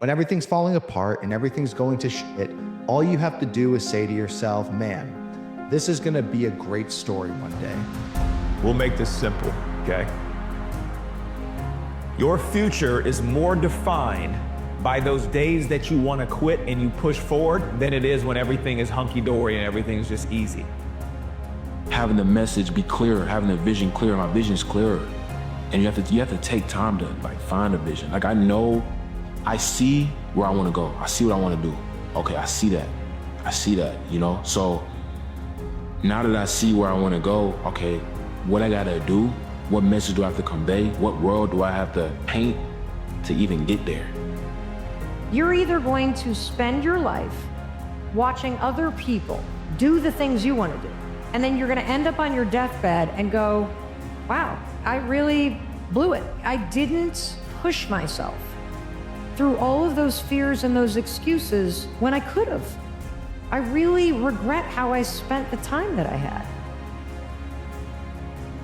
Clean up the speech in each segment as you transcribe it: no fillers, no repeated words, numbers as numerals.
When everything's falling apart and everything's going to shit, all you have to do is say to yourself, man, this is gonna be a great story one day. We'll make this simple, okay? Your future is more defined by those days that you want to quit and you push forward than it is when everything is hunky-dory and everything's just easy. Having the message be clearer, having the vision clearer, my vision's clearer. And you have to take time to like find a vision. Like I see where I want to go. I see what I want to do. Okay, I see that, you know? So now that I see where I want to go, okay, what I gotta do, what message do I have to convey? What world do I have to paint to even get there? You're either going to spend your life watching other people do the things you want to do, and then you're going to end up on your deathbed and go, wow, I really blew it. I didn't push myself through all of those fears and those excuses when I could have. I really regret how I spent the time that I had.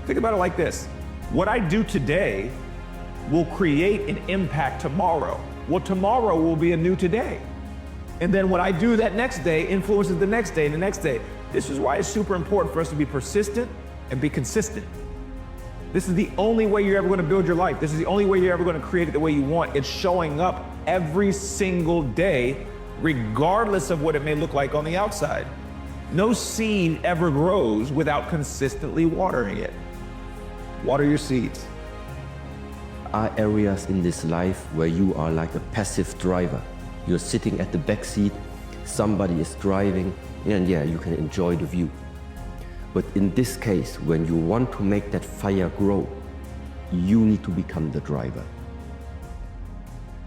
Think about it like this. What I do today will create an impact tomorrow. Well, tomorrow will be a new today. And then what I do that next day influences the next day and the next day. This is why it's super important for us to be persistent and be consistent. This is the only way you're ever going to build your life. This is the only way you're ever going to create it the way you want. It's showing up every single day, regardless of what it may look like on the outside. No seed ever grows without consistently watering it. Water your seeds. Are areas in this life where you are like a passive driver. You're sitting at the back seat, somebody is driving, and yeah, you can enjoy the view. But in this case, when you want to make that fire grow, you need to become the driver.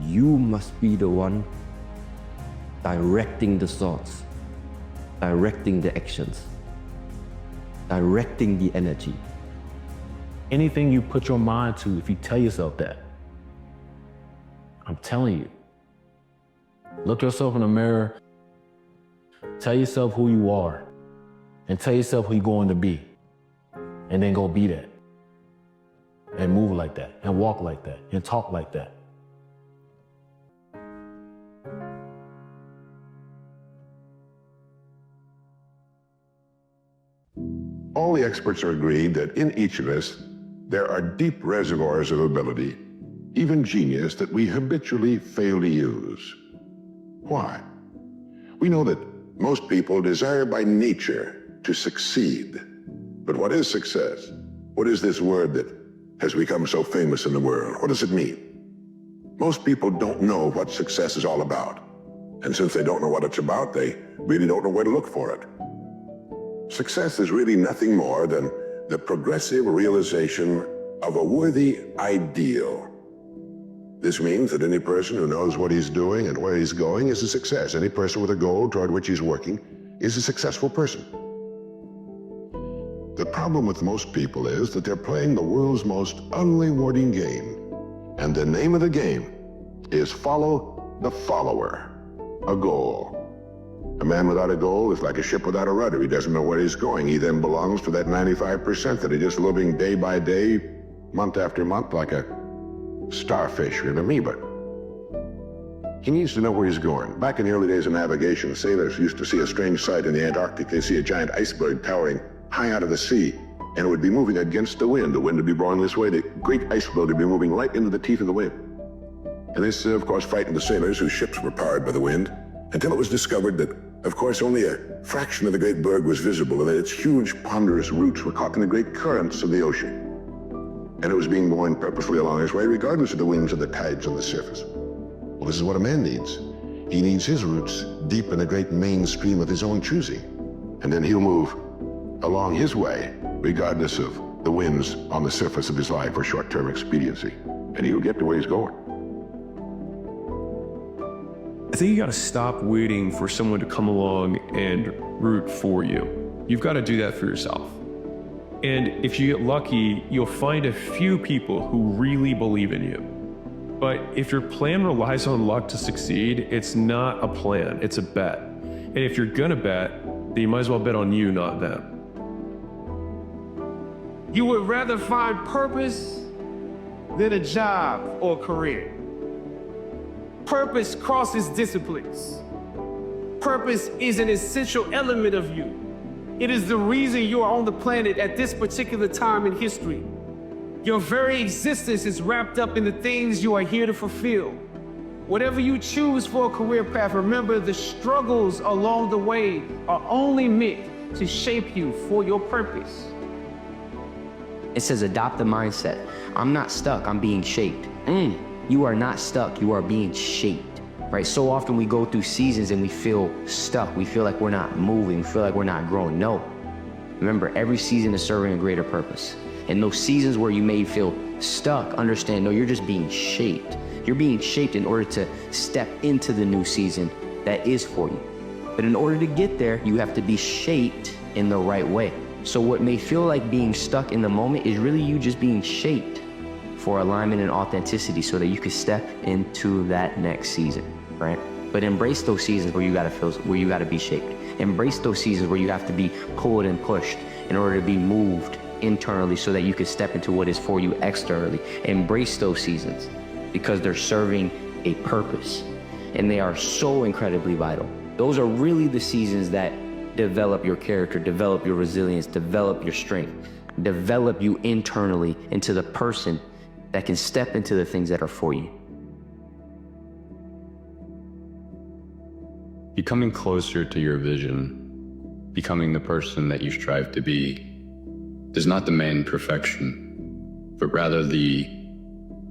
You must be the one directing the thoughts, directing the actions, directing the energy. Anything you put your mind to, if you tell yourself that, I'm telling you, look yourself in the mirror, tell yourself who you are, and tell yourself who you're going to be, and then go be that, and move like that, and walk like that, and talk like that. All the experts are agreed that in each of us, there are deep reservoirs of ability, even genius, that we habitually fail to use. Why? We know that most people desire by nature to succeed. But what is success? What is this word that has become so famous in the world? What does it mean? Most people don't know what success is all about. And since they don't know what it's about, they really don't know where to look for it. Success is really nothing more than the progressive realization of a worthy ideal. This means that any person who knows what he's doing and where he's going is a success. Any person with a goal toward which he's working is a successful person. The problem with most people is that they're playing the world's most unrewarding game. And the name of the game is follow the follower, a goal. A man without a goal is like a ship without a rudder. He doesn't know where he's going. He then belongs to that 95% that are just living day by day, month after month, like a starfish or an amoeba. He needs to know where he's going. Back in the early days of navigation, sailors used to see a strange sight in the Antarctic. They see a giant iceberg towering high out of the sea, and it would be moving against the wind. The wind would be blowing this way. The great iceberg would be moving right into the teeth of the wind. And this, of course, frightened the sailors whose ships were powered by the wind, until it was discovered that, of course, only a fraction of the great berg was visible, and that its huge, ponderous roots were caught in the great currents of the ocean. And it was being borne purposefully along its way, regardless of the winds or the tides on the surface. Well, this is what a man needs. He needs his roots deep in the great mainstream of his own choosing. And then he'll move along his way, regardless of the winds on the surface of his life or short-term expediency. And he'll get to where he's going. I think you got to stop waiting for someone to come along and root for you. You've got to do that for yourself. And if you get lucky, you'll find a few people who really believe in you. But if your plan relies on luck to succeed, it's not a plan, it's a bet. And if you're gonna bet, then you might as well bet on you, not them. You would rather find purpose than a job or career. Purpose crosses disciplines. Purpose is an essential element of you. It is the reason you are on the planet at this particular time in history. Your very existence is wrapped up in the things you are here to fulfill. Whatever you choose for a career path, remember the struggles along the way are only meant to shape you for your purpose. It says adopt the mindset. I'm not stuck, I'm being shaped. You are not stuck, you are being shaped, right? So often we go through seasons and we feel stuck. We feel like we're not moving, we feel like we're not growing. No. Remember, every season is serving a greater purpose. And those seasons where you may feel stuck, understand, no, you're just being shaped. You're being shaped in order to step into the new season that is for you. But in order to get there, you have to be shaped in the right way. So what may feel like being stuck in the moment is really you just being shaped for alignment and authenticity so that you can step into that next season, right? But embrace those seasons where you gotta be shaped. Embrace those seasons where you have to be pulled and pushed in order to be moved internally so that you can step into what is for you externally. Embrace those seasons because they're serving a purpose and they are so incredibly vital. Those are really the seasons that develop your character, develop your resilience, develop your strength, develop you internally into the person that can step into the things that are for you. Becoming closer to your vision, becoming the person that you strive to be, does not demand perfection, but rather the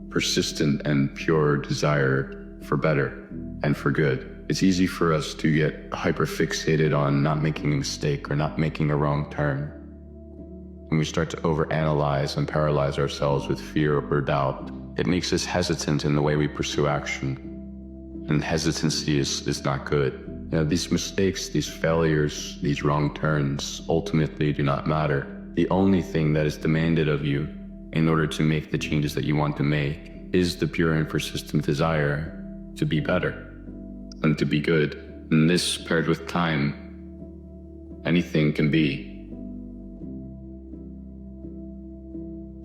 persistent and pure desire for better and for good. It's easy for us to get hyper-fixated on not making a mistake or not making a wrong turn. When we start to overanalyze and paralyze ourselves with fear or doubt, it makes us hesitant in the way we pursue action. And hesitancy is not good. You know, these mistakes, these failures, these wrong turns ultimately do not matter. The only thing that is demanded of you in order to make the changes that you want to make is the pure and persistent desire to be better and to be good. And this, paired with time, anything can be.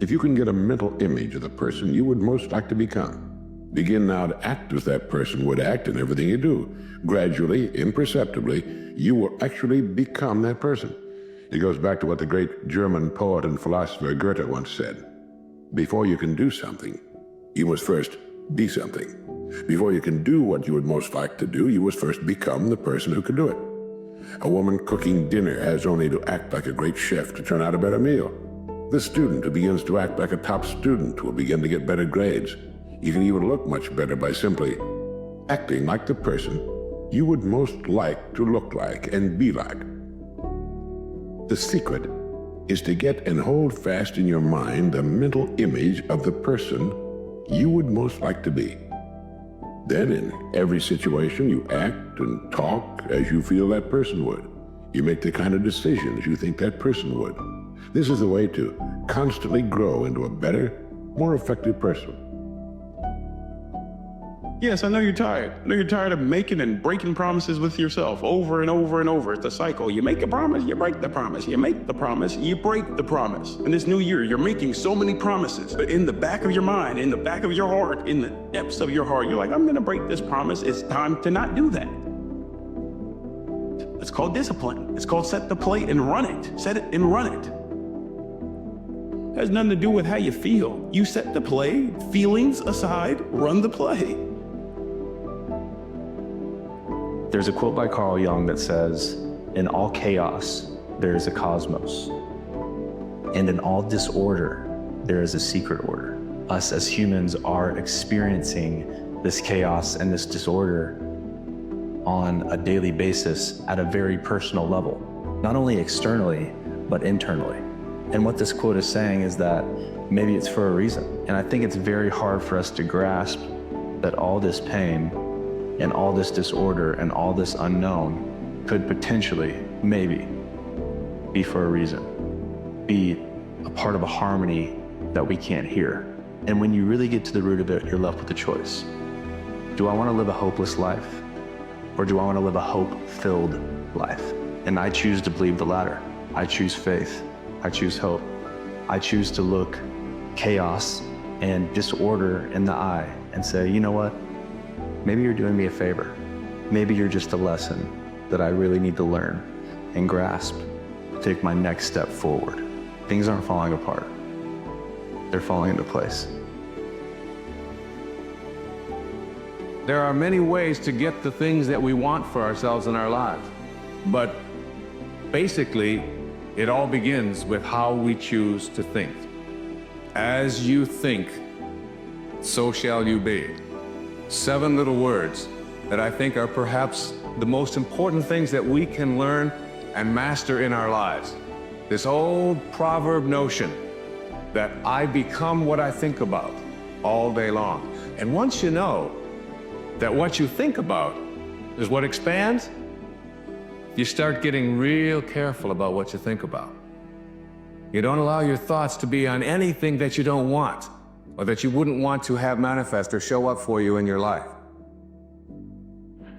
If you can get a mental image of the person you would most like to become, begin now to act as that person would act in everything you do. Gradually, imperceptibly, you will actually become that person. It goes back to what the great German poet and philosopher Goethe once said. Before you can do something, you must first be something. Before you can do what you would most like to do, you must first become the person who can do it. A woman cooking dinner has only to act like a great chef to turn out a better meal. The student who begins to act like a top student will begin to get better grades. You can even look much better by simply acting like the person you would most like to look like and be like. The secret is to get and hold fast in your mind the mental image of the person you would most like to be. Then in every situation you act and talk as you feel that person would. You make the kind of decisions you think that person would. This is the way to constantly grow into a better, more effective person. Yes, I know you're tired. I know you're tired of making and breaking promises with yourself over and over and over. It's a cycle. You make a promise, you break the promise. You make the promise, you break the promise. In this new year, you're making so many promises, but in the back of your mind, in the back of your heart, in the depths of your heart, you're like, I'm gonna break this promise. It's time to not do that. It's called discipline. It's called set the plate and run it. Set it and run it. It has nothing to do with how you feel. You set the play, feelings aside, run the play. There's a quote by Carl Jung that says, in all chaos, there is a cosmos. And in all disorder, there is a secret order. Us as humans are experiencing this chaos and this disorder on a daily basis at a very personal level, not only externally, but internally. And what this quote is saying is that maybe it's for a reason. And I think it's very hard for us to grasp that all this pain and all this disorder and all this unknown could potentially, maybe, be for a reason, be a part of a harmony that we can't hear. And when you really get to the root of it, you're left with a choice. Do I want to live a hopeless life? Or do I want to live a hope-filled life? And I choose to believe the latter. I choose faith. I choose hope. I choose to look chaos and disorder in the eye and say, you know what? maybe you're doing me a favor. Maybe you're just a lesson that I really need to learn and grasp to take my next step forward. Things aren't falling apart. They're falling into place. There are many ways to get the things that we want for ourselves in our lives. But basically, it all begins with how we choose to think. As you think, so shall you be. 7 little words that I think are perhaps the most important things that we can learn and master in our lives. This old proverb notion that I become what I think about all day long. And once you know that what you think about is what expands, you start getting real careful about what you think about. You don't allow your thoughts to be on anything that you don't want or that you wouldn't want to have manifest or show up for you in your life.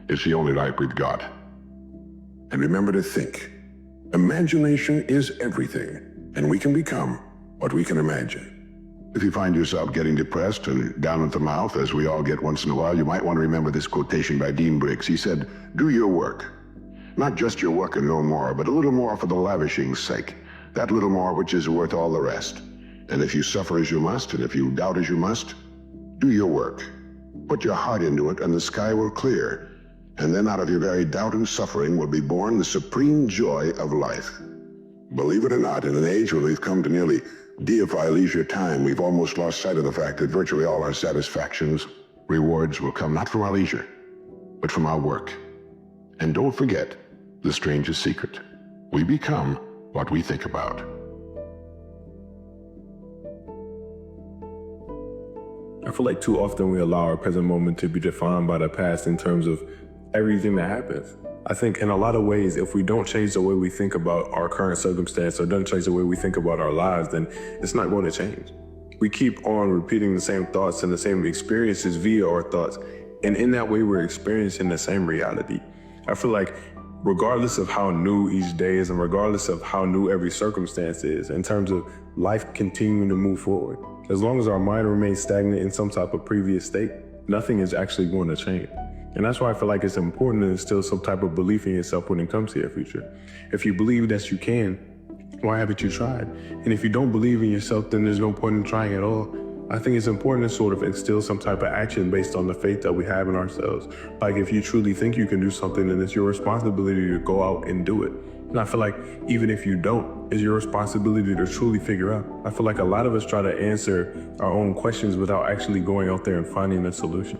It's the only life we've got. And remember to think. Imagination is everything, and we can become what we can imagine. If you find yourself getting depressed and down at the mouth, as we all get once in a while, you might want to remember this quotation by Dean Briggs. He said, "Do your work. Not just your work and no more, but a little more for the lavishing's sake. That little more which is worth all the rest. And if you suffer as you must, and if you doubt as you must, do your work. Put your heart into it, and the sky will clear. And then out of your very doubt and suffering will be born the supreme joy of life." Believe it or not, in an age where we've come to nearly deify leisure time, we've almost lost sight of the fact that virtually all our satisfactions, rewards will come not from our leisure, but from our work. And don't forget the strangest secret. We become what we think about. I feel like too often we allow our present moment to be defined by the past in terms of everything that happens. I think in a lot of ways, if we don't change the way we think about our current circumstance or don't change the way we think about our lives, then it's not going to change. We keep on repeating the same thoughts and the same experiences via our thoughts. And in that way, we're experiencing the same reality. I feel like regardless of how new each day is and regardless of how new every circumstance is, in terms of life continuing to move forward, as long as our mind remains stagnant in some type of previous state, nothing is actually going to change. And that's why I feel like it's important to instill some type of belief in yourself when it comes to your future. If you believe that you can, why haven't you tried? And if you don't believe in yourself, then there's no point in trying at all. I think it's important to sort of instill some type of action based on the faith that we have in ourselves. Like if you truly think you can do something, then it's your responsibility to go out and do it. And I feel like even if you don't, it's your responsibility to truly figure out. I feel like a lot of us try to answer our own questions without actually going out there and finding a solution.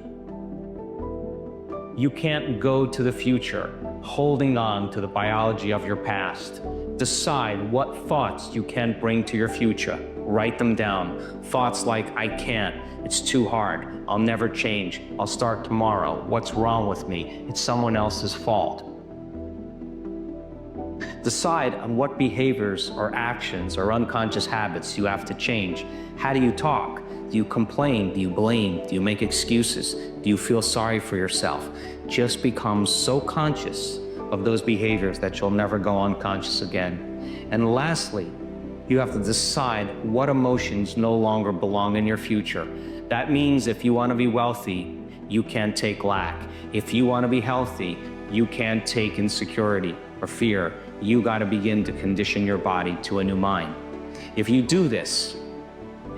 You can't go to the future holding on to the biology of your past. Decide what thoughts you can bring to your future. Write them down. Thoughts like, I can't, it's too hard, I'll never change, I'll start tomorrow, what's wrong with me, it's someone else's fault. Decide on what behaviors or actions or unconscious habits you have to change. How do you talk? Do you complain? Do you blame? Do you make excuses? Do you feel sorry for yourself? Just become so conscious of those behaviors that you'll never go unconscious again. And lastly, you have to decide what emotions no longer belong in your future. That means if you want to be wealthy, you can't take lack. If you want to be healthy, you can't take insecurity or fear. You got to begin to condition your body to a new mind. If you do this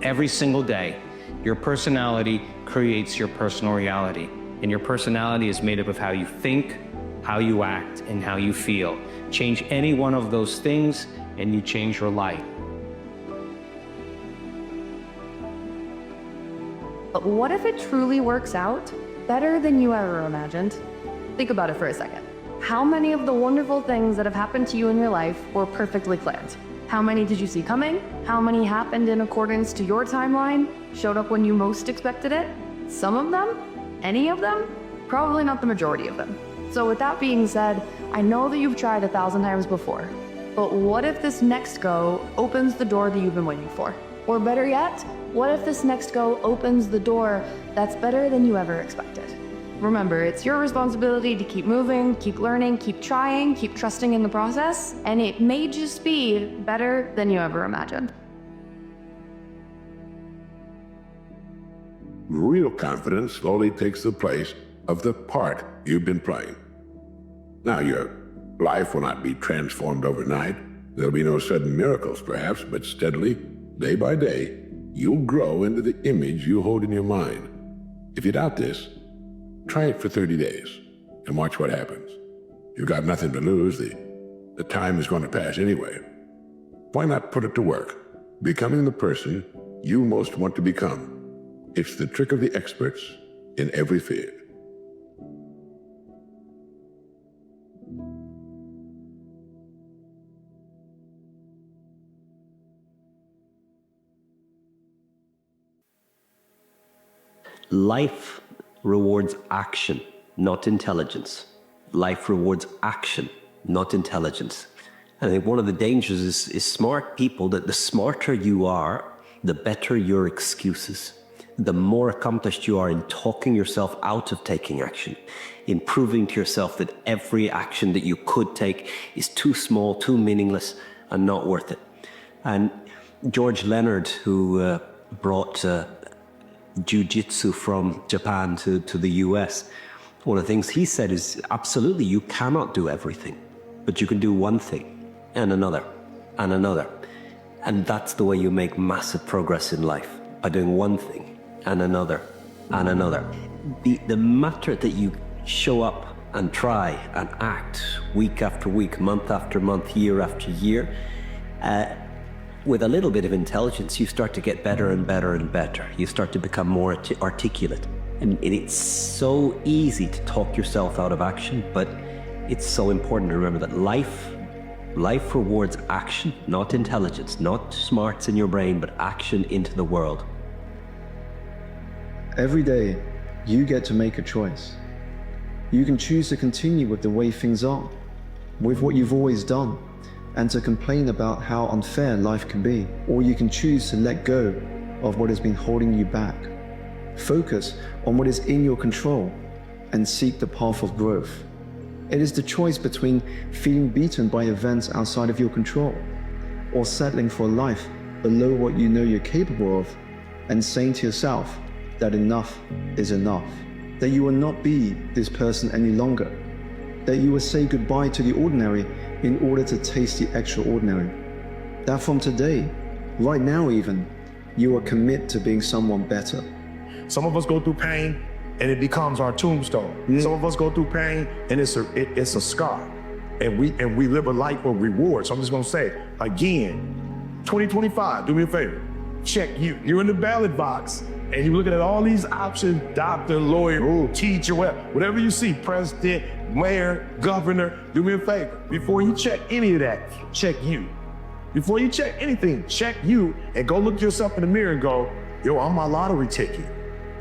every single day, your personality creates your personal reality. And your personality is made up of how you think, how you act, and how you feel. Change any one of those things and you change your life. But what if it truly works out better than you ever imagined? Think about it for a second. How many of the wonderful things that have happened to you in your life were perfectly planned? How many did you see coming? How many happened in accordance to your timeline? Showed up when you most expected it? Some of them? Any of them? Probably not the majority of them. So with that being said, I know that you've tried 1,000 times before, but what if this next go opens the door that you've been waiting for? Or better yet, what if this next go opens the door that's better than you ever expected? Remember, it's your responsibility to keep moving, keep learning, keep trying, keep trusting in the process, and it may just be better than you ever imagined. Real confidence slowly takes the place of the part you've been playing. Now, your life will not be transformed overnight. There'll be no sudden miracles, perhaps, but steadily, day by day, you'll grow into the image you hold in your mind. If you doubt this, try it for 30 days and watch what happens. You've got nothing to lose. The time is going to pass anyway. Why not put it to work, becoming the person you most want to become? It's the trick of the experts in every field. Life rewards action, not intelligence. Life rewards action, not intelligence. And I think one of the dangers is smart people, that the smarter you are, the better your excuses. The more accomplished you are in talking yourself out of taking action, in proving to yourself that every action that you could take is too small, too meaningless, and not worth it. And George Leonard, who brought jiu-jitsu from Japan to the US, one of the things he said is, absolutely, you cannot do everything, but you can do one thing, and another, and another. And that's the way you make massive progress in life, by doing one thing, and another, and another. The matter that you show up and try and act week after week, month after month, year after year, with a little bit of intelligence, you start to get better and better and better. You start to become more articulate. And it's so easy to talk yourself out of action, but it's so important to remember that life rewards action, not intelligence, not smarts in your brain, but action into the world. Every day, you get to make a choice. You can choose to continue with the way things are, with what you've always done, and to complain about how unfair life can be, or you can choose to let go of what has been holding you back. Focus on what is in your control and seek the path of growth. It is the choice between feeling beaten by events outside of your control, or settling for a life below what you know you're capable of, and saying to yourself that enough is enough, that you will not be this person any longer, that you will say goodbye to the ordinary in order to taste the extraordinary, that from today, right now even, you will commit to being someone better. Some of us go through pain and it becomes our tombstone. Some of us go through pain and it's a scar. And we live a life of reward. So I'm just gonna say, again, 2025, do me a favor, check you. You're in the ballot box and you're looking at all these options, doctor, lawyer, teacher, whatever you see, president, mayor, governor, do me a favor. Before you check any of that, check you. Before you check anything, check you and go look yourself in the mirror and go, yo, I'm my lottery ticket.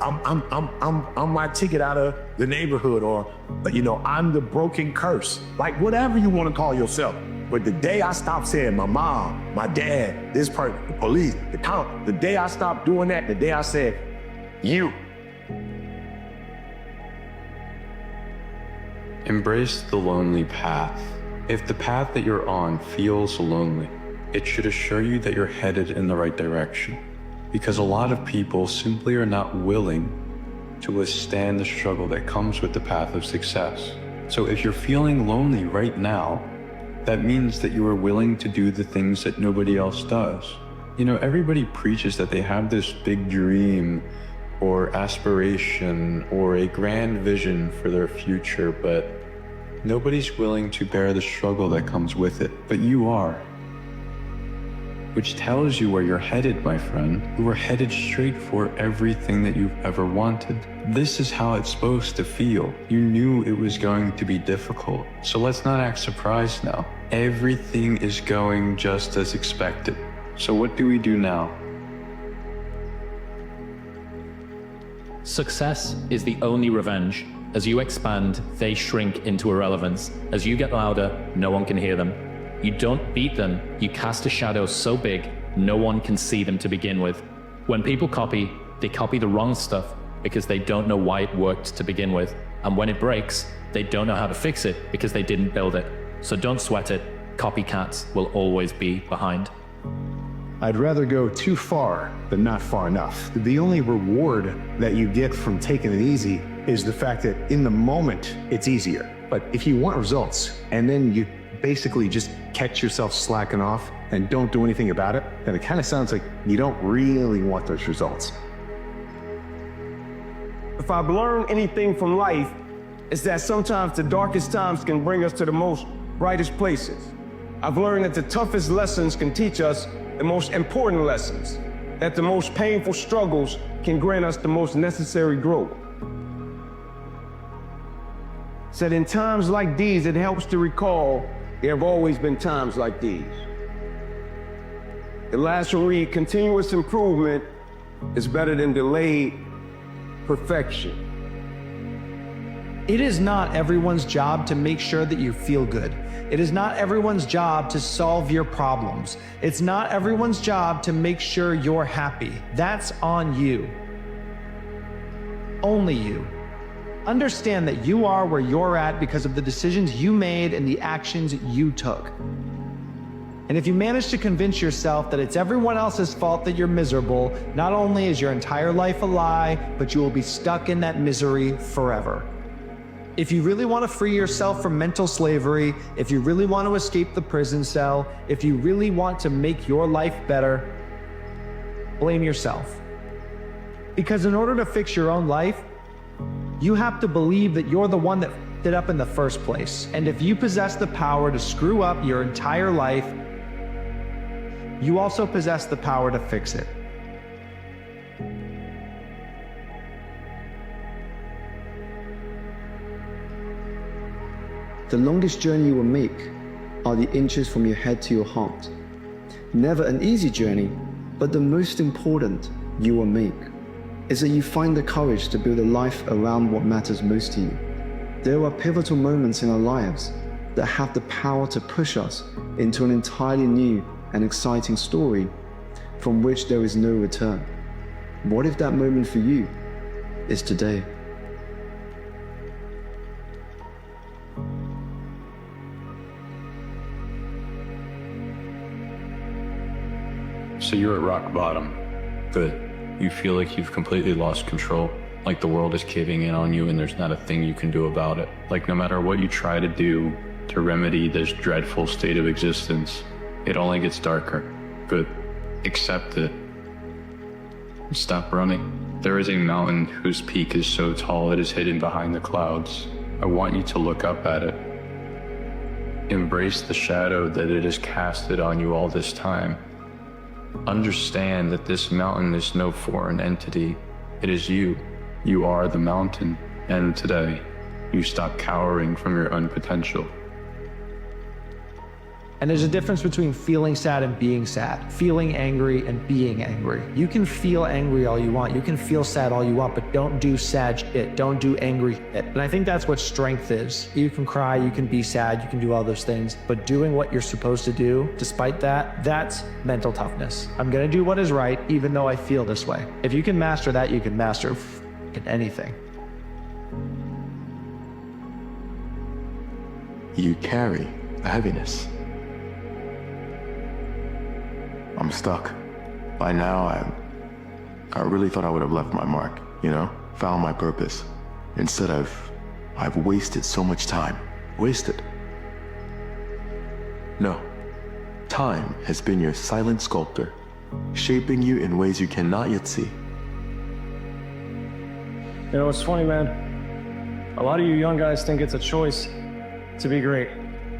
I'm my ticket out of the neighborhood, or, you know, I'm the broken curse. Like whatever you want to call yourself. But the day I stopped saying my mom, my dad, this person, the police, the town, the day I stopped doing that, the day I said, you. Embrace the lonely path. If the path that you're on feels lonely, it should assure you that you're headed in the right direction. Because a lot of people simply are not willing to withstand the struggle that comes with the path of success. So if you're feeling lonely right now, that means that you are willing to do the things that nobody else does. You know, everybody preaches that they have this big dream or aspiration or a grand vision for their future, but nobody's willing to bear the struggle that comes with it, but you are. Which tells you where you're headed, my friend. You are headed straight for everything that you've ever wanted. This is how it's supposed to feel. You knew it was going to be difficult, so let's not act surprised now. Everything is going just as expected. So what do we do now? Success is the only revenge. As you expand, they shrink into irrelevance. As you get louder, no one can hear them. You don't beat them, you cast a shadow so big, no one can see them to begin with. When people copy, they copy the wrong stuff because they don't know why it worked to begin with. And when it breaks, they don't know how to fix it because they didn't build it. So don't sweat it, copycats will always be behind. I'd rather go too far than not far enough. The only reward that you get from taking it easy is the fact that in the moment, it's easier. But if you want results and then you basically just catch yourself slacking off and don't do anything about it, then it kind of sounds like you don't really want those results. If I've learned anything from life, it's that sometimes the darkest times can bring us to the most brightest places. I've learned that the toughest lessons can teach us the most important lessons, that the most painful struggles can grant us the most necessary growth. Said in times like these, it helps to recall there have always been times like these. The last will read, continuous improvement is better than delayed perfection. It is not everyone's job to make sure that you feel good. It is not everyone's job to solve your problems. It's not everyone's job to make sure you're happy. That's on you. Only you. Understand that you are where you're at because of the decisions you made and the actions you took. And if you manage to convince yourself that it's everyone else's fault that you're miserable, not only is your entire life a lie, but you will be stuck in that misery forever. If you really want to free yourself from mental slavery, if you really want to escape the prison cell, if you really want to make your life better, blame yourself. Because in order to fix your own life, you have to believe that you're the one that f***ed it up in the first place. And if you possess the power to screw up your entire life, you also possess the power to fix it. The longest journey you will make are the inches from your head to your heart. Never an easy journey, but the most important you will make is that you find the courage to build a life around what matters most to you. There are pivotal moments in our lives that have the power to push us into an entirely new and exciting story from which there is no return. What if that moment for you is today? So you're at rock bottom. Good. You feel like you've completely lost control, like the world is caving in on you and there's not a thing you can do about it. Like no matter what you try to do to remedy this dreadful state of existence, it only gets darker. Good. Accept it. Stop running. There is a mountain whose peak is so tall it is hidden behind the clouds. I want you to look up at it. Embrace the shadow that it has casted on you all this time. Understand that this mountain is no foreign entity. It is you. You are the mountain. And today, you stop cowering from your own potential. And there's a difference between feeling sad and being sad, feeling angry and being angry. You can feel angry all you want, you can feel sad all you want, but don't do sad shit, don't do angry shit. And I think that's what strength is. You can cry, you can be sad, you can do all those things, but doing what you're supposed to do, despite that, that's mental toughness. I'm gonna do what is right, even though I feel this way. If you can master that, you can master anything. You carry a heaviness. I'm stuck. By now, I really thought I would have left my mark, you know? Found my purpose. Instead, I've wasted so much time. Wasted. No. Time has been your silent sculptor, shaping you in ways you cannot yet see. You know, it's funny, man. A lot of you young guys think it's a choice to be great.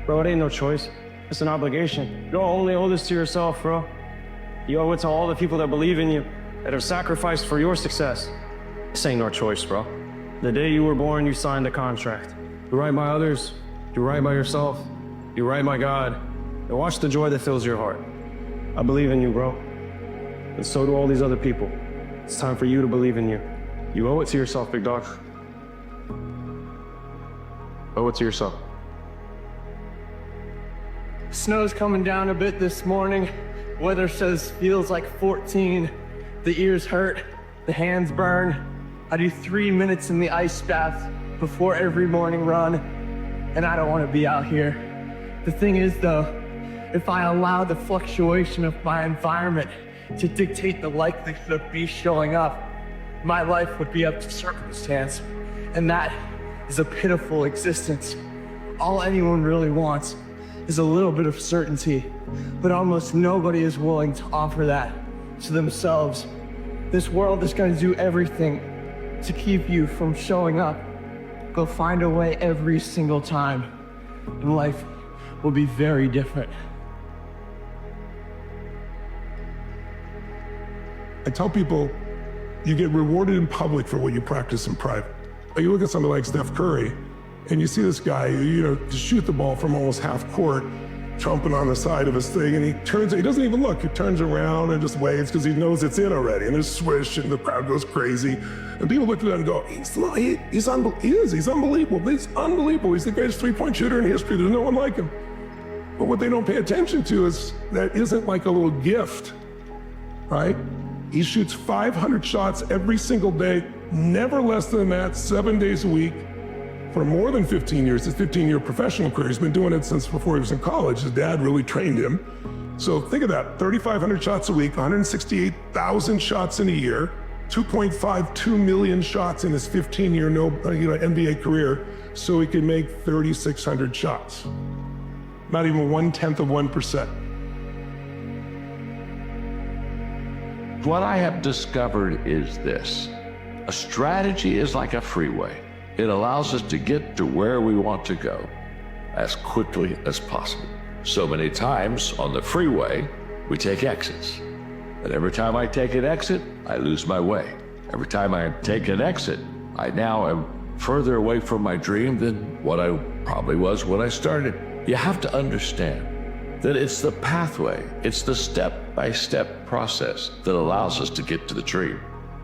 Bro, it ain't no choice. It's an obligation. You don't only owe this to yourself, bro. You owe it to all the people that believe in you, that have sacrificed for your success. This ain't no choice, bro. The day you were born, you signed a contract. Do right by others, do right by yourself, do right by God, and watch the joy that fills your heart. I believe in you, bro. And so do all these other people. It's time for you to believe in you. You owe it to yourself, big dog. Owe it to yourself. Snow's coming down a bit this morning. Weather says feels like 14. The ears hurt, the hands burn. I do 3 minutes in the ice bath before every morning run, and I don't want to be out here. The thing is though, if I allow the fluctuation of my environment to dictate the likelihood of me showing up, my life would be up to circumstance. And that is a pitiful existence. All anyone really wants is a little bit of certainty, but almost nobody is willing to offer that to themselves. This world is going to do everything to keep you from showing up. Go find a way every single time, and life will be very different. I tell people, you get rewarded in public for what you practice in private. You look at somebody like Steph Curry, and you see this guy, to shoot the ball from almost half court, trumping on the side of his thing, and he doesn't even look. He turns around and just waves because he knows it's in already. And there's swish, and the crowd goes crazy. And people look at that and go, he's unbelievable. He's unbelievable. He's the greatest three-point shooter in history. There's no one like him. But what they don't pay attention to is that isn't like a little gift, right? He shoots 500 shots every single day, never less than that, 7 days a week, for more than 15 years. His 15-year professional career. He's been doing it since before he was in college. His dad really trained him. So think of that, 3,500 shots a week, 168,000 shots in a year, 2.52 million shots in his 15-year NBA career, so he can make 3,600 shots. Not even 1/10 of 1%. What I have discovered is this: a strategy is like a freeway. It allows us to get to where we want to go as quickly as possible. So many times on the freeway, we take exits. And every time I take an exit, I lose my way. Every time I take an exit, I now am further away from my dream than what I probably was when I started. You have to understand that it's the pathway, it's the step-by-step process that allows us to get to the dream.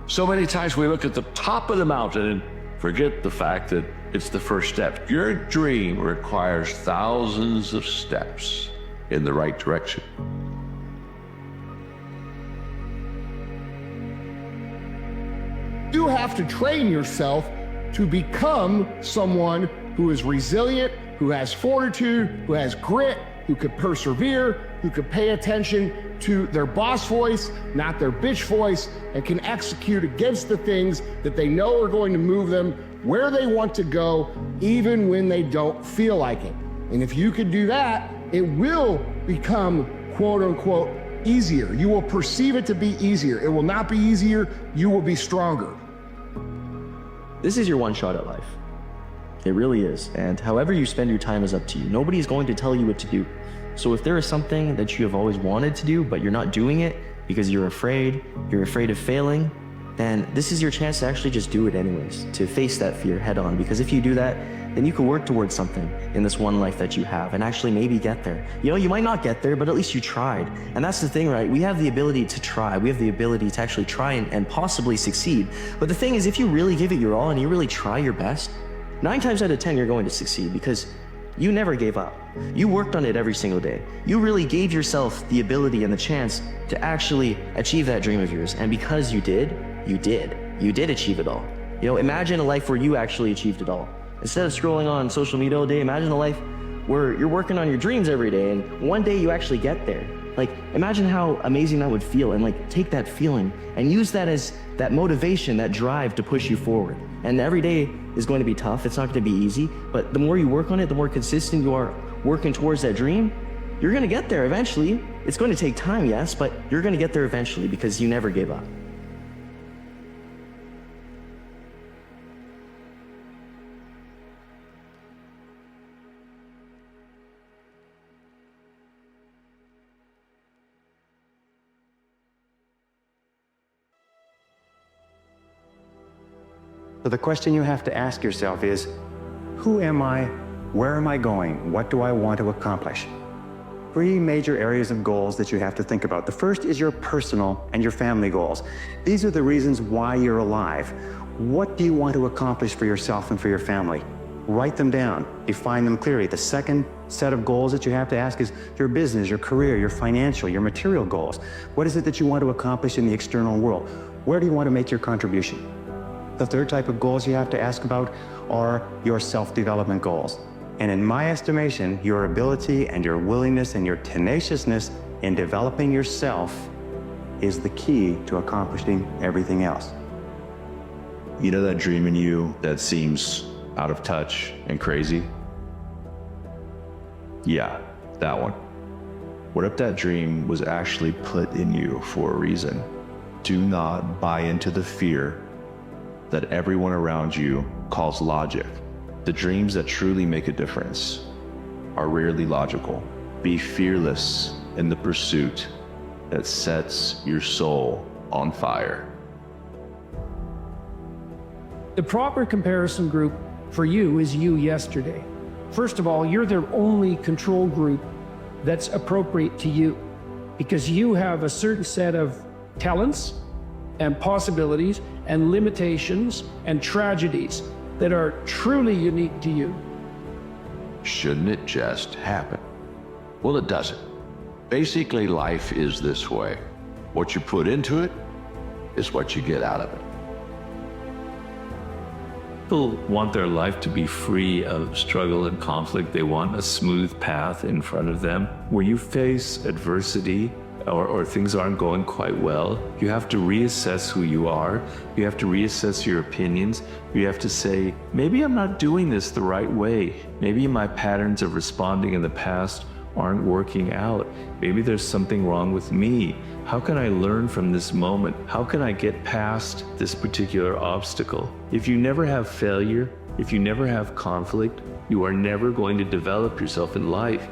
So many times we look at the top of the mountain and forget the fact that it's the first step. Your dream requires thousands of steps in the right direction. You have to train yourself to become someone who is resilient, who has fortitude, who has grit, who could persevere, who could pay attention to their boss voice, not their bitch voice, and can execute against the things that they know are going to move them where they want to go, even when they don't feel like it. And if you can do that, it will become, quote unquote, easier. You will perceive it to be easier. It will not be easier, you will be stronger. This is your one shot at life. It really is. And however you spend your time is up to you. Nobody's going to tell you what to do. So if there is something that you have always wanted to do, but you're not doing it because you're afraid of failing, then this is your chance to actually just do it anyways, to face that fear head on. Because if you do that, then you can work towards something in this one life that you have and actually maybe get there. You know, you might not get there, but at least you tried. And that's the thing, right? We have the ability to try. We have the ability to actually try and possibly succeed. But the thing is, if you really give it your all and you really try your best, 9 times out of 10, you're going to succeed because you never gave up. You worked on it every single day. You really gave yourself the ability and the chance to actually achieve that dream of yours. And because you did achieve it all. You know, imagine a life where you actually achieved it all. Instead of scrolling on social media all day, imagine a life where you're working on your dreams every day and one day you actually get there. Like, imagine how amazing that would feel, and like take that feeling and use that as that motivation, that drive to push you forward. And every day is going to be tough. It's not going to be easy, but the more you work on it, the more consistent you are working towards that dream, you're going to get there eventually. It's going to take time, yes, but you're going to get there eventually because you never gave up. So the question you have to ask yourself is, who am I? Where am I going? What do I want to accomplish? 3 major areas of goals that you have to think about. The first is your personal and your family goals. These are the reasons why you're alive. What do you want to accomplish for yourself and for your family? Write them down, define them clearly. The second set of goals that you have to ask is your business, your career, your financial, your material goals. What is it that you want to accomplish in the external world? Where do you want to make your contribution? The third type of goals you have to ask about are your self-development goals. And in my estimation, your ability and your willingness and your tenaciousness in developing yourself is the key to accomplishing everything else. You know that dream in you that seems out of touch and crazy? Yeah, that one. What if that dream was actually put in you for a reason? Do not buy into the fear that everyone around you calls logic. The dreams that truly make a difference are rarely logical. Be fearless in the pursuit that sets your soul on fire. The proper comparison group for you is you yesterday. First of all, you're the only control group that's appropriate to you because you have a certain set of talents and possibilities and limitations and tragedies that are truly unique to you. Shouldn't it just happen? Well, it doesn't. Basically, life is this way. What you put into it is what you get out of it. People want their life to be free of struggle and conflict. They want a smooth path in front of them. Where you face adversity or things aren't going quite well, you have to reassess who you are. You have to reassess your opinions. You have to say, maybe I'm not doing this the right way. Maybe my patterns of responding in the past aren't working out. Maybe there's something wrong with me. How can I learn from this moment? How can I get past this particular obstacle? If you never have failure, if you never have conflict, you are never going to develop yourself in life.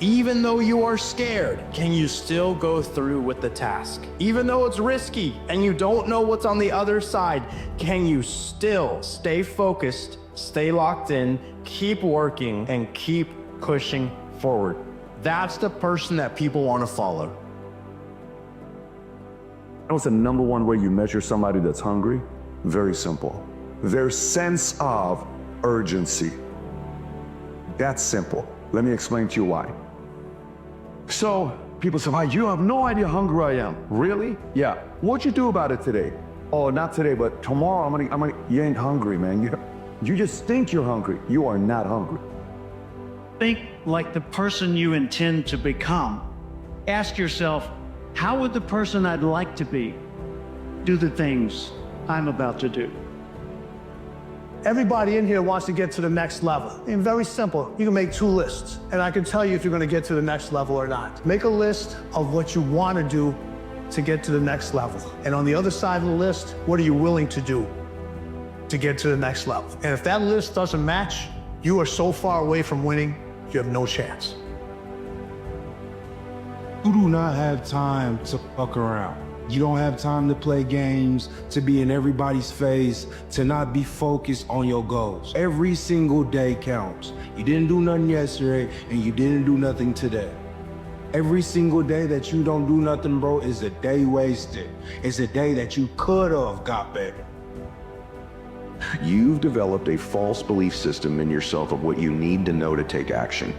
Even though you are scared, can you still go through with the task? Even though it's risky and you don't know what's on the other side, can you still stay focused, stay locked in, keep working, and keep pushing forward? That's the person that people want to follow. What's the number one way you measure somebody that's hungry? Very simple. Their sense of urgency. That's simple. Let me explain to you why. So people say, "Mike, you have no idea how hungry I am." Really? Yeah. What'd you do about it today? Oh, not today, but tomorrow I'm gonna. You ain't hungry, man. You just think you're hungry. You are not hungry. Think like the person you intend to become. Ask yourself, how would the person I'd like to be do the things I'm about to do? Everybody in here wants to get to the next level. And very simple, you can make two lists, and I can tell you if you're gonna get to the next level or not. Make a list of what you wanna do to get to the next level. And on the other side of the list, what are you willing to do to get to the next level? And if that list doesn't match, you are so far away from winning, you have no chance. You do not have time to fuck around. You don't have time to play games, to be in everybody's face, to not be focused on your goals. Every single day counts. You didn't do nothing yesterday, and you didn't do nothing today. Every single day that you don't do nothing, bro, is a day wasted. It's a day that you could have got better. You've developed a false belief system in yourself of what you need to know to take action.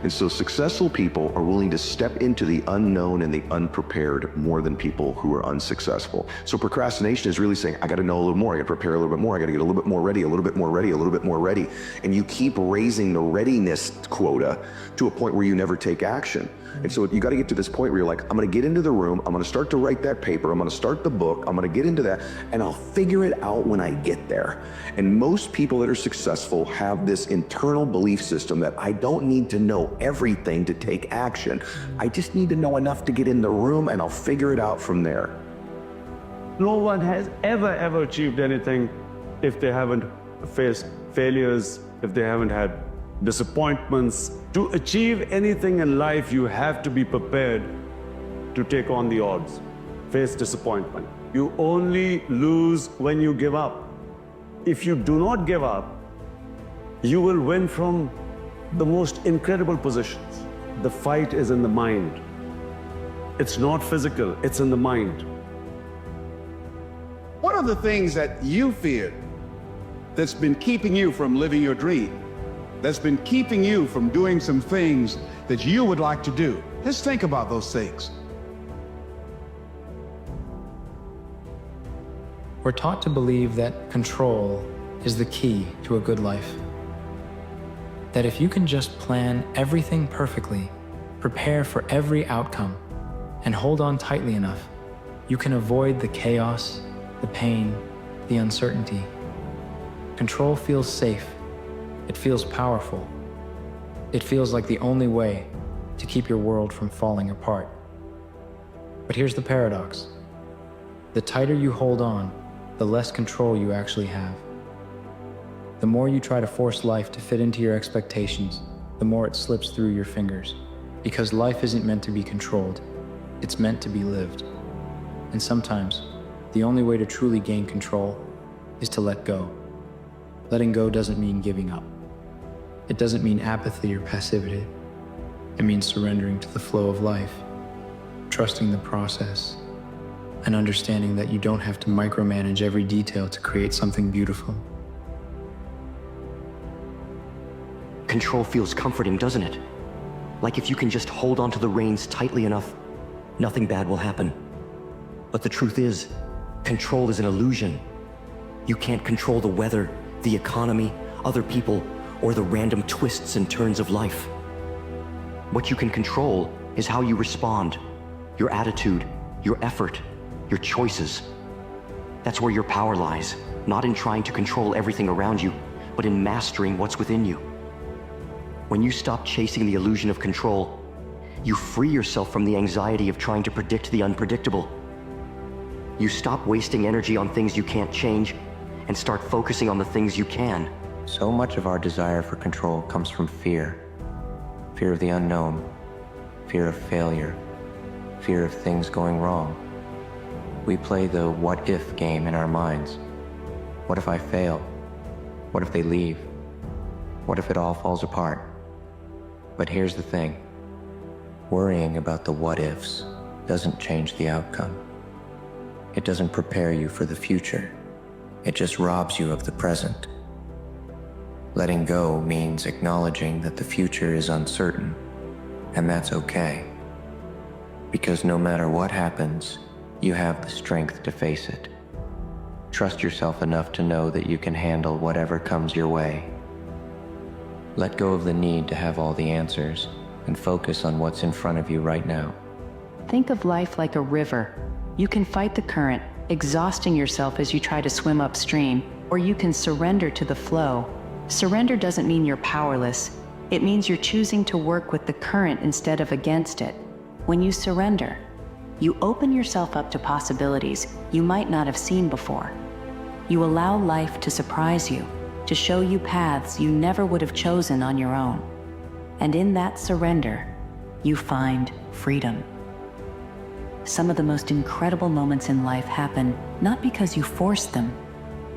And so successful people are willing to step into the unknown and the unprepared more than people who are unsuccessful. So procrastination is really saying, I got to know a little more, I got to prepare a little bit more, I got to get a little bit more ready, a little bit more ready, a little bit more ready. And you keep raising the readiness quota to a point where you never take action. And so you got to get to this point where you're like, I'm going to get into the room, I'm going to start to write that paper, I'm going to start the book, I'm going to get into that, and I'll figure it out when I get there. And most people that are successful have this internal belief system that I don't need to know everything to take action. I just need to know enough to get in the room, and I'll figure it out from there. No one has ever achieved anything if they haven't faced failures, if they haven't had disappointments. To achieve anything in life, you have to be prepared to take on the odds, face disappointment. You only lose when you give up. If you do not give up, you will win from the most incredible positions. The fight is in the mind. It's not physical, it's in the mind. What are the things that you fear that's been keeping you from living your dream? That's been keeping you from doing some things that you would like to do? Just think about those things. We're taught to believe that control is the key to a good life. That if you can just plan everything perfectly, prepare for every outcome, and hold on tightly enough, you can avoid the chaos, the pain, the uncertainty. Control feels safe. It feels powerful. It feels like the only way to keep your world from falling apart. But here's the paradox. The tighter you hold on, the less control you actually have. The more you try to force life to fit into your expectations, the more it slips through your fingers. Because life isn't meant to be controlled, it's meant to be lived. And sometimes, the only way to truly gain control is to let go. Letting go doesn't mean giving up. It doesn't mean apathy or passivity. It means surrendering to the flow of life, trusting the process, and understanding that you don't have to micromanage every detail to create something beautiful. Control feels comforting, doesn't it? Like if you can just hold onto the reins tightly enough, nothing bad will happen. But the truth is, control is an illusion. You can't control the weather, the economy, other people, or the random twists and turns of life. What you can control is how you respond, your attitude, your effort, your choices. That's where your power lies, not in trying to control everything around you, but in mastering what's within you. When you stop chasing the illusion of control, you free yourself from the anxiety of trying to predict the unpredictable. You stop wasting energy on things you can't change and start focusing on the things you can. So much of our desire for control comes from fear. Fear of the unknown, fear of failure, fear of things going wrong. We play the what-if game in our minds. What if I fail? What if they leave? What if it all falls apart? But here's the thing. Worrying about the what-ifs doesn't change the outcome. It doesn't prepare you for the future. It just robs you of the present. Letting go means acknowledging that the future is uncertain, and that's okay. Because no matter what happens, you have the strength to face it. Trust yourself enough to know that you can handle whatever comes your way. Let go of the need to have all the answers and focus on what's in front of you right now. Think of life like a river. You can fight the current, exhausting yourself as you try to swim upstream, or you can surrender to the flow. Surrender doesn't mean you're powerless. It means you're choosing to work with the current instead of against it. When you surrender, you open yourself up to possibilities you might not have seen before. You allow life to surprise you, to show you paths you never would have chosen on your own. And in that surrender, you find freedom. Some of the most incredible moments in life happen not because you forced them,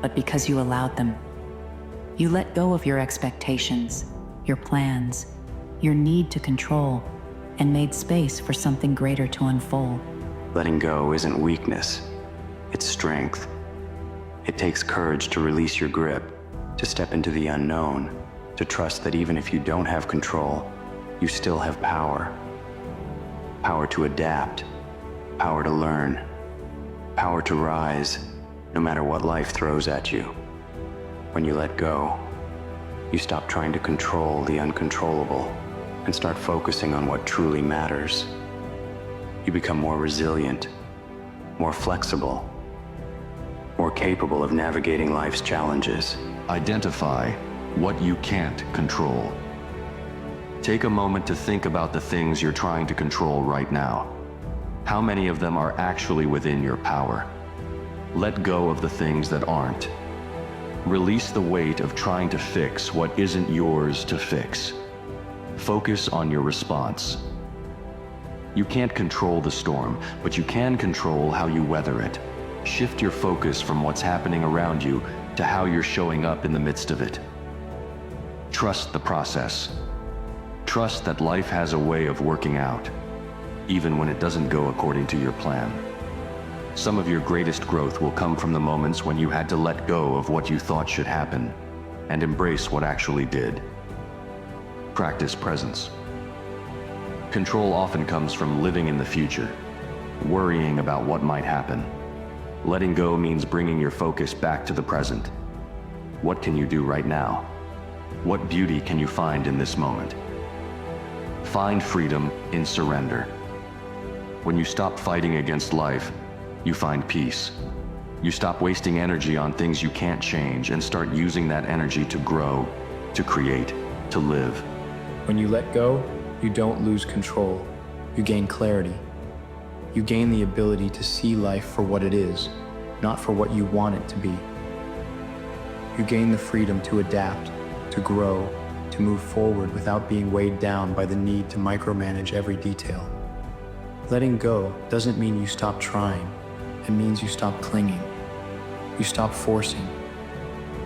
but because you allowed them. You let go of your expectations, your plans, your need to control, and made space for something greater to unfold. Letting go isn't weakness, it's strength. It takes courage to release your grip, to step into the unknown, to trust that even if you don't have control, you still have power. Power to adapt, power to learn, power to rise, no matter what life throws at you. When you let go, you stop trying to control the uncontrollable and start focusing on what truly matters. You become more resilient, more flexible, more capable of navigating life's challenges. Identify what you can't control. Take a moment to think about the things you're trying to control right now. How many of them are actually within your power? Let go of the things that aren't. Release the weight of trying to fix what isn't yours to fix. Focus on your response. You can't control the storm, but you can control how you weather it. Shift your focus from what's happening around you to how you're showing up in the midst of it. Trust the process. Trust that life has a way of working out, even when it doesn't go according to your plan. Some of your greatest growth will come from the moments when you had to let go of what you thought should happen and embrace what actually did. Practice presence. Control often comes from living in the future, worrying about what might happen. Letting go means bringing your focus back to the present. What can you do right now? What beauty can you find in this moment? Find freedom in surrender. When you stop fighting against life, you find peace. You stop wasting energy on things you can't change and start using that energy to grow, to create, to live. When you let go, you don't lose control. You gain clarity. You gain the ability to see life for what it is, not for what you want it to be. You gain the freedom to adapt, to grow, to move forward without being weighed down by the need to micromanage every detail. Letting go doesn't mean you stop trying. It means you stop clinging. You stop forcing.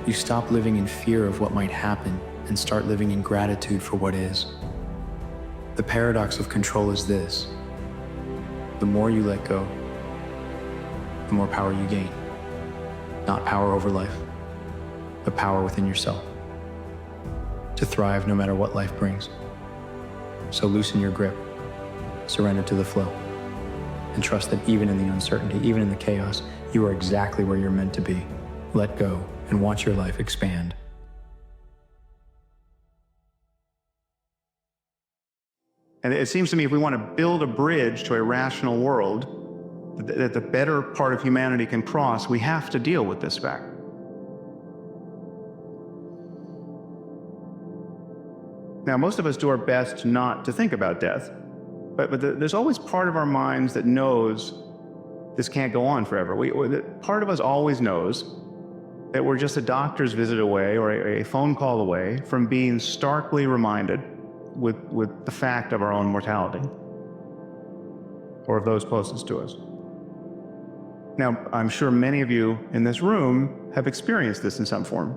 You stop living in fear of what might happen and start living in gratitude for what is. The paradox of control is this: the more you let go, the more power you gain. Not power over life, but power within yourself. To thrive no matter what life brings. So loosen your grip, surrender to the flow, and trust that even in the uncertainty, even in the chaos, you are exactly where you're meant to be. Let go and watch your life expand. And it seems to me if we want to build a bridge to a rational world that the better part of humanity can cross, we have to deal with this fact. Now, most of us do our best not to think about death, but there's always part of our minds that knows this can't go on forever. Part of us always knows that we're just a doctor's visit away or a phone call away from being starkly reminded with the fact of our own mortality, or of those closest to us. Now, I'm sure many of you in this room have experienced this in some form.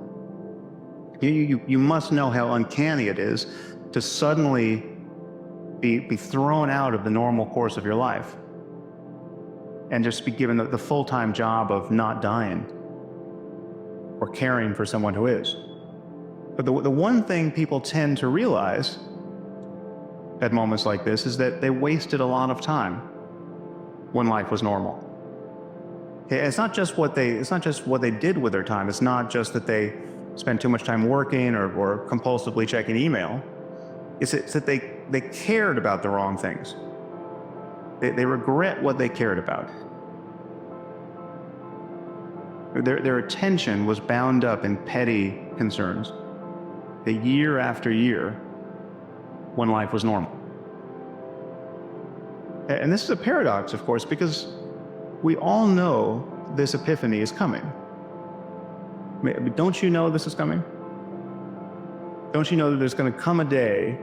You must know how uncanny it is to suddenly be thrown out of the normal course of your life and just be given the full-time job of not dying or caring for someone who is. But the one thing people tend to realize at moments like this is that they wasted a lot of time when life was normal. It's not just what they did with their time. It's not just that they spent too much time working or compulsively checking email. It's that they cared about the wrong things. They regret what they cared about. Their attention was bound up in petty concerns, year after year, when life was normal. And this is a paradox, of course, because we all know this epiphany is coming. Don't you know this is coming? Don't you know that there's going to come a day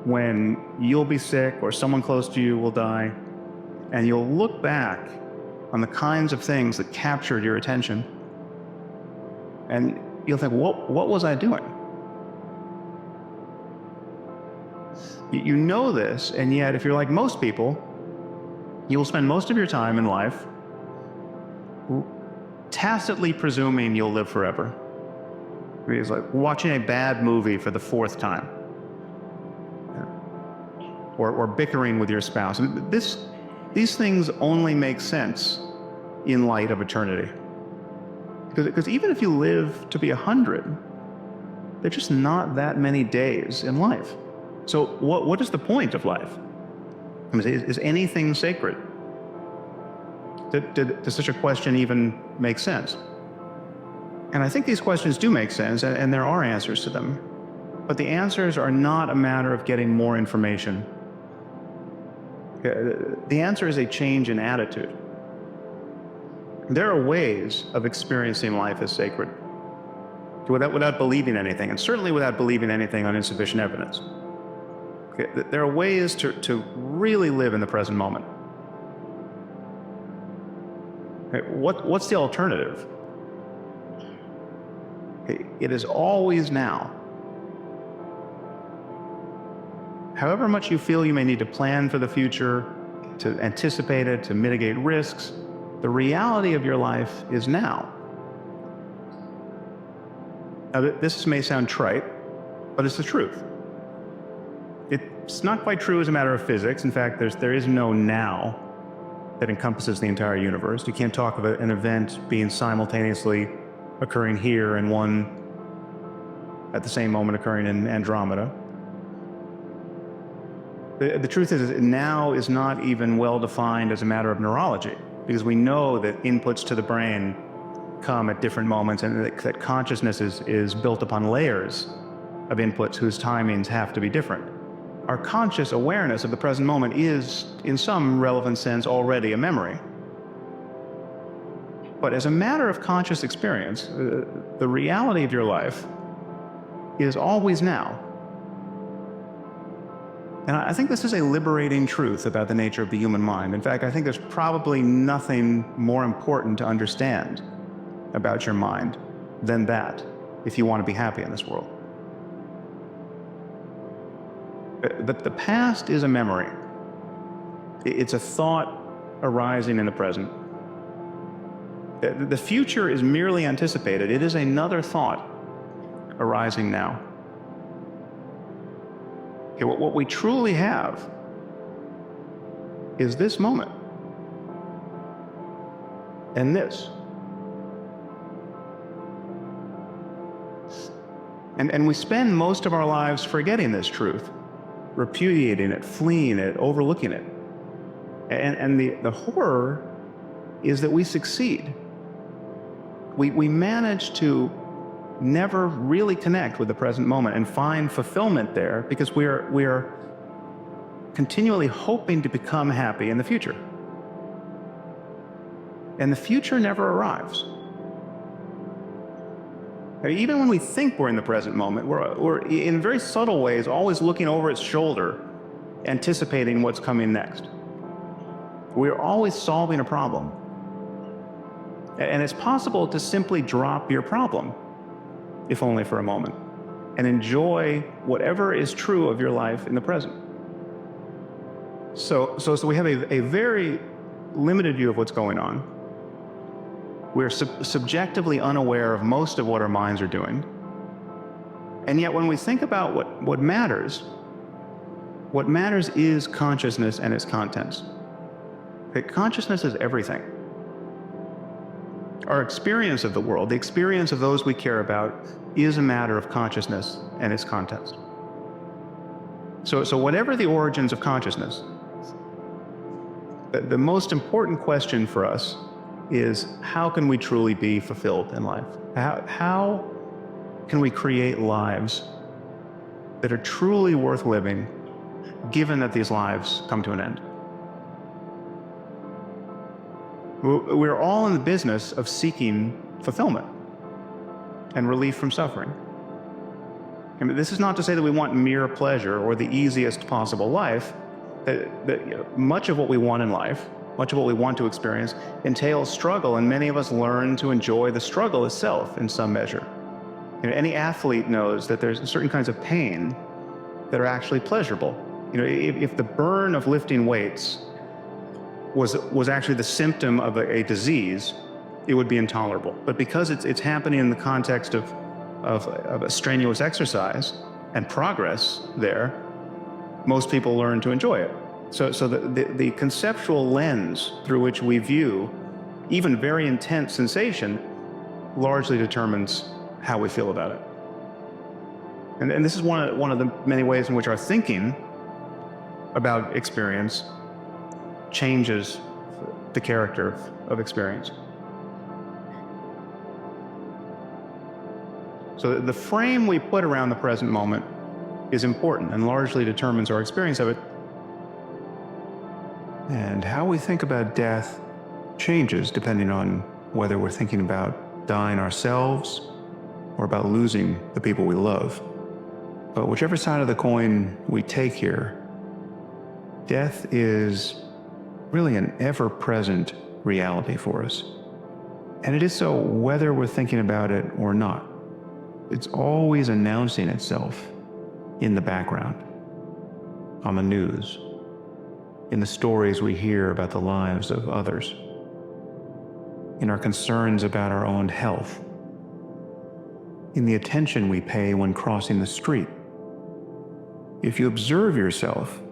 when you'll be sick or someone close to you will die, and you'll look back on the kinds of things that captured your attention, and you'll think, what was I doing? You know this, and yet if you're like most people, you will spend most of your time in life tacitly presuming you'll live forever. It's like watching a bad movie for the 4th time, or bickering with your spouse. These things only make sense in light of eternity. Because even if you live to be 100, they're just not that many days in life. So what is the point of life? I mean, is anything sacred? Does such a question even make sense? And I think these questions do make sense, and there are answers to them. But the answers are not a matter of getting more information. The answer is a change in attitude. There are ways of experiencing life as sacred without believing anything, and certainly without believing anything on insufficient evidence. There are ways to really live in the present moment. What's the alternative? It is always now. However much you feel you may need to plan for the future, to anticipate it, to mitigate risks, the reality of your life is now. Now, this may sound trite, but it's the truth. It's not quite true as a matter of physics. In fact, there is no now that encompasses the entire universe. You can't talk of an event being simultaneously occurring here and one at the same moment occurring in Andromeda. The truth is now is not even well defined as a matter of neurology. because we know that inputs to the brain come at different moments, and that consciousness is built upon layers of inputs whose timings have to be different. Our conscious awareness of the present moment is, in some relevant sense, already a memory. But as a matter of conscious experience, the reality of your life is always now. And I think this is a liberating truth about the nature of the human mind. In fact, I think there's probably nothing more important to understand about your mind than that, if you want to be happy in this world. The past is a memory. It's a thought arising in the present. The future is merely anticipated. It is another thought arising now. Okay, what we truly have is this moment and this. And we spend most of our lives forgetting this truth, repudiating it, fleeing it, overlooking it. And the horror is that we succeed. We manage to never really connect with the present moment and find fulfillment there because we're continually hoping to become happy in the future. And the future never arrives. Even when we think we're in the present moment, we're in very subtle ways always looking over its shoulder, anticipating what's coming next. We're always solving a problem. And it's possible to simply drop your problem, if only for a moment, and enjoy whatever is true of your life in the present. So we have a very limited view of what's going on. We're subjectively unaware of most of what our minds are doing. And yet when we think about what matters is consciousness and its contents. Consciousness is everything. Our experience of the world, the experience of those we care about, is a matter of consciousness and its context. So whatever the origins of consciousness, the most important question for us is how can we truly be fulfilled in life? How can we create lives that are truly worth living, given that these lives come to an end? We're all in the business of seeking fulfillment and relief from suffering. I mean, this is not to say that we want mere pleasure or the easiest possible life. Much of what we want in life, much of what we want to experience, entails struggle, and many of us learn to enjoy the struggle itself in some measure. Any athlete knows that there's certain kinds of pain that are actually pleasurable. If the burn of lifting weights was actually the symptom of a disease, it would be intolerable. But because it's happening in the context of a strenuous exercise and progress there, most people learn to enjoy it. So the conceptual lens through which we view even very intense sensation largely determines how we feel about it. And this is one of the many ways in which our thinking about experience changes the character of experience. So the frame we put around the present moment is important and largely determines our experience of it. And how we think about death changes depending on whether we're thinking about dying ourselves or about losing the people we love. But whichever side of the coin we take here, death is really an ever-present reality for us. And it is so whether we're thinking about it or not. It's always announcing itself in the background, on the news, in the stories we hear about the lives of others, in our concerns about our own health, in the attention we pay when crossing the street. If you observe yourself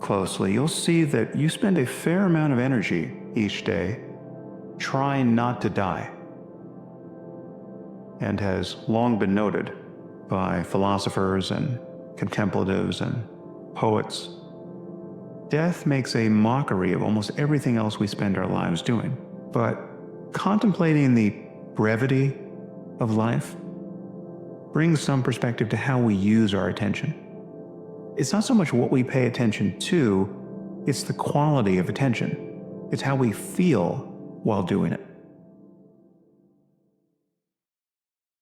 closely, you'll see that you spend a fair amount of energy each day trying not to die, and has long been noted by philosophers and contemplatives and poets Death makes a mockery of almost everything else we spend our lives doing. But contemplating the brevity of life brings some perspective to how we use our attention. It's not so much what we pay attention to, it's the quality of attention. It's how we feel while doing it.